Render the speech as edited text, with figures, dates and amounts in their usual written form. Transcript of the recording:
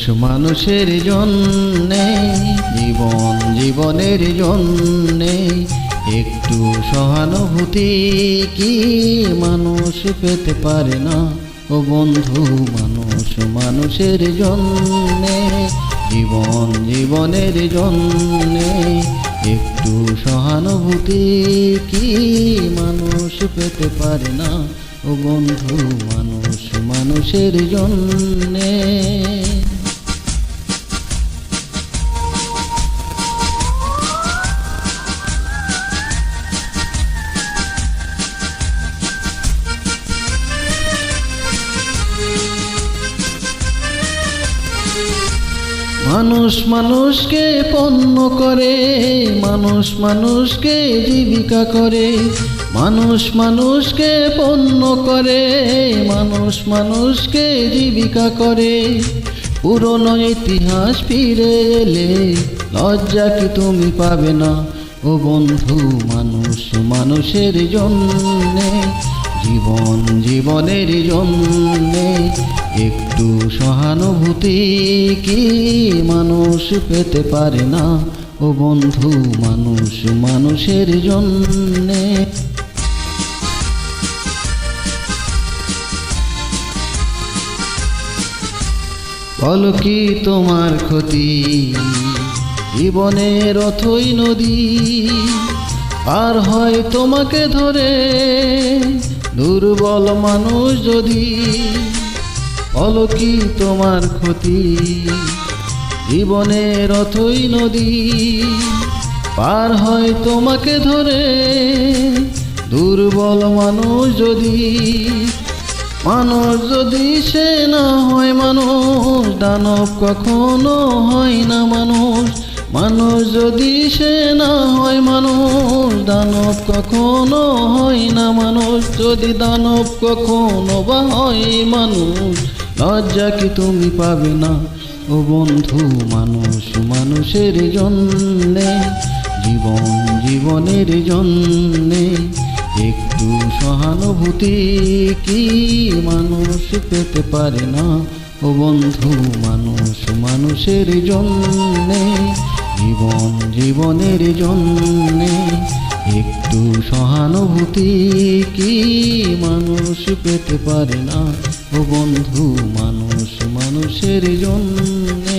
মানুষের জন্যে, জীবন জীবনের জন্যে একটু সহানুভূতি কি মানুষ পেতে পারে না? ও বন্ধু, মানুষ মানুষের জন্যে, জীবন জীবনের জন্যে একটু সহানুভূতি কি মানুষ পেতে পারে না? ও বন্ধু, মানুষ মানুষের জন্যে। মানুষ মানুষকে পণ্য করে, মানুষ মানুষকে জীবিকা করে, মানুষ মানুষকে পণ্য করে, মানুষ মানুষকে জীবিকা করে। পুরনো ইতিহাস ফিরে এলে লজ্জা কি তুমি পাবে না? ও বন্ধু, মানুষ মানুষের জন্যে, জীবন জীবনের জন্যে একটু সহানুভূতি কি মানুষ পেতে পারে না? ও বন্ধু, মানুষ মানুষের জন্যে। বলো কি তোমার ক্ষতি? জীবনের অথই নদী পার হয় তোমাকে ধরে দুর্বল মানুষ যদি। বলো কি তোমার ক্ষতি? জীবনের অথই নদী পার হয় তোমাকে ধরে দুর্বল মানুষ যদি। মানুষ যদি সে না হয় মানুষ, দানব কখনো হয় না মানুষ। মানুষ যদি সে না হয় মানুষ, দানব কখনো হয় না মানুষ। যদি দানব কখনো বা হয় মানুষ, লজ্জা কি তুমি পাবে না? ও বন্ধু, মানুষ মানুষের জন্যে, জীবন জীবনের জন্যে একটু সহানুভূতি কি মানুষ পেতে পারে না? ও বন্ধু, মানুষ মানুষের জন্যে, জীবন জীবনের জন্যে একটু সহানুভূতি কি মানুষ পেতে পারে না? ও বন্ধু, মানুষ মানুষের জন্যে।